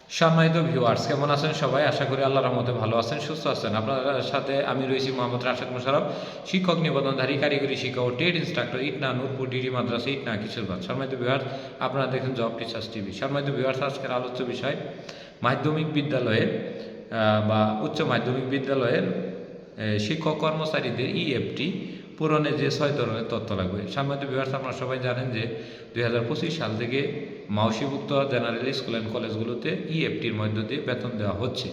সম্মানিত ভিউয়ার্স, কেমন আছেন সবাই? আশা করি আল্লাহর রহমতে ভালো আছেন, সুস্থ আছেন। আপনাদের সাথে আমি রয়েছি মোহাম্মদ রাশেদ মোশাররফ, শিক্ষক নিবন্ধনধারী কারিগরি শিক্ষা ও trade instructor, Itna Nurpur DD মাদ্রাসা, ইটনা কিশোরগঞ্জ। সম্মানিত ভিউয়ার্স, আপনারা দেখেন জব টিচার্স টিভি। সম্মানিত ভিউয়ার্স, আজকের আলোচ্য বিষয় মাধ্যমিক বিদ্যালয়ে বা উচ্চ মাধ্যমিক বিদ্যালয়ের শিক্ষক কর্মচারীদের ইএফটি পূরণে যে 6 ধরনের তথ্য লাগবে। সম্মানিত ভিউয়ার্স, আপনারা সবাই জানেন যে 2025 সাল থেকে মাওসিভুক্ত জেনারেল স্কুল অ্যান্ড কলেজগুলোতে ইএফটির মধ্য দিয়ে বেতন দেওয়া হচ্ছে।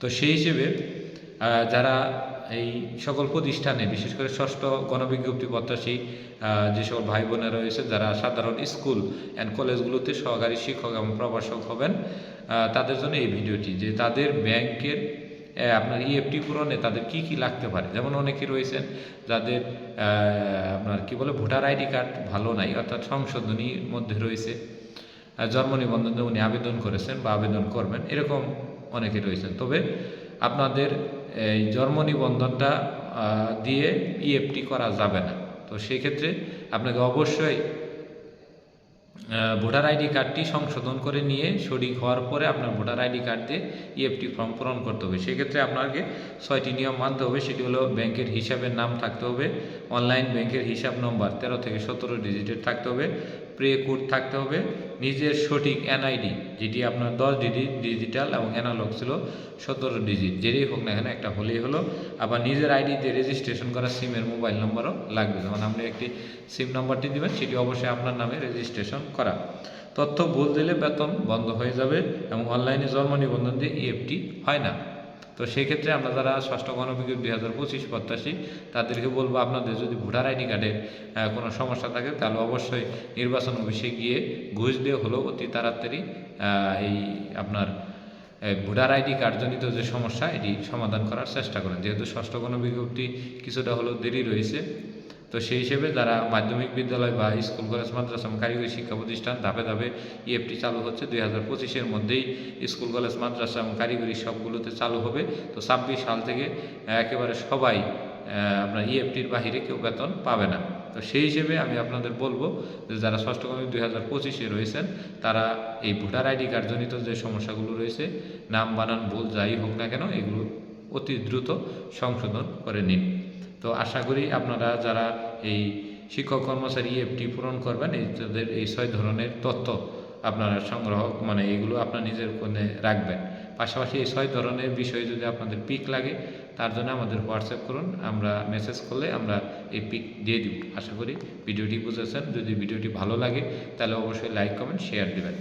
তো সেই হিসেবে যারা এই সকল প্রতিষ্ঠানে, বিশেষ করে ষষ্ঠ গণবিজ্ঞপ্তি প্রত্যাশী যে সকল ভাই বোনেরা রয়েছে, যারা সাধারণ স্কুল অ্যান্ড কলেজগুলোতে সহকারী শিক্ষক এবং প্রভাষক হবেন, তাদের জন্য এই ভিডিওটি, যে তাদের ব্যাংকের আপনার ইএফটি পূরণে তাদের কি কি লাগতে পারে। যেমন অনেকে রয়েছেন যাদের আপনার কি বলে ভোটার আইডি কার্ড ভালো নাই, অর্থাৎ সংশোধনীর মধ্যে রয়েছে, জন্ম নিবন্ধনে উনি আবেদন করেছেন বা আবেদন করবেন, এরকম অনেকে রয়েছেন। তবে আপনাদের এই জন্ম নিবন্ধনটা দিয়ে ইএফটি করা যাবে না। তো সেই ক্ষেত্রে আপনাকে অবশ্যই ভোটার আইডি কার্ডটি সংশোধন করে নিয়ে সঠিক হওয়ার পরে আপনার ভোটার আইডি কার্ড দিয়ে ইএফটি ফর্ম পূরণ করতে হবে। সেক্ষেত্রে আপনাকে 6টি নিয়ম মানতে হবে। সেটি হলো ব্যাংকের হিসাবের নাম থাকতে হবে, অনলাইন ব্যাংকের হিসাব নম্বর 13 থেকে 17 ডিজিটের থাকতে হবে, প্রে কোড থাকতে হবে, নিজের সঠিক এনআইডি যেটি আপনার 10 ডিজিটাল এবং অ্যানালগ ছিল 17 ডিজিট, যেটাই হোক না কেন একটা হলেই হলো। আবার নিজের আইডিতে রেজিস্ট্রেশন করা সিমের মোবাইল নম্বরও লাগবে। যেমন আপনি একটি সিম নাম্বারটি দেবেন, সেটি অবশ্যই আপনার নামে রেজিস্ট্রেশন করা। তথ্য ভুল দিলে বেতন বন্ধ হয়ে যাবে এবং অনলাইনে জন্ম নিবন্ধন দিয়ে ইএফটি হয় না। তো সেই ক্ষেত্রে আমরা যারা ষষ্ঠ গণবিজ্ঞপ্তি 2025 প্রত্যাশী, তাদেরকে বলবো, আপনাদের যদি ভোটার আইডি কার্ডের কোনো সমস্যা থাকে তাহলে অবশ্যই নির্বাচন অফিসে গিয়ে ঘুষ দিয়ে হলেও অতি তাড়াতাড়ি এই আপনার ভোটার আইডি কার্ডজনিত যে সমস্যা, এটি সমাধান করার চেষ্টা করেন। যেহেতু ষষ্ঠ গণবিজ্ঞপ্তি কিছুটা হলেও দেরি রয়েছে, তো সেই হিসেবে যারা মাধ্যমিক বিদ্যালয় বা স্কুল কলেজ মাদ্রাসা কারিগরি শিক্ষা প্রতিষ্ঠান ধাপে ধাপে ইএফটি চালু হচ্ছে, 2025-এর মধ্যেই স্কুল কলেজ মাদ্রাসা এবং কারিগরি সবগুলোতে চালু হবে। তো 26 সাল থেকে একেবারে সবাই আপনার ইএফটির বাহিরে কেউ বেতন পাবে না। তো সেই হিসেবে আমি আপনাদের বলবো যে যারা ষষ্ঠ গণবিজ্ঞপ্তি 2025-এ রয়েছেন, তারা এই ভোটার আইডি কার্ডজনিত যে সমস্যাগুলো রয়েছে, নাম বানান ভুল যাই হোক না কেন, এগুলো অতি দ্রুত সংশোধন করে নিন। তো আশা করি আপনারা যারা এই শিক্ষক কর্মচারী ইএফটি পূরণ করবেন, তাদের এই 6 ধরনের তথ্য আপনারা সংগ্রহ, মানে এগুলো আপনার নিজের ফোনে রাখবেন। পাশাপাশি এই 6 ধরনের বিষয়ে যদি আপনাদের পিক লাগে, তার জন্য আমাদের হোয়াটসঅ্যাপ করুন, আমরা মেসেজ করলে আমরা এই পিক দিয়ে দিব। আশা করি ভিডিওটি বুঝেছেন। যদি ভিডিওটি ভালো লাগে তাহলে অবশ্যই লাইক, কমেন্ট, শেয়ার দেবেন।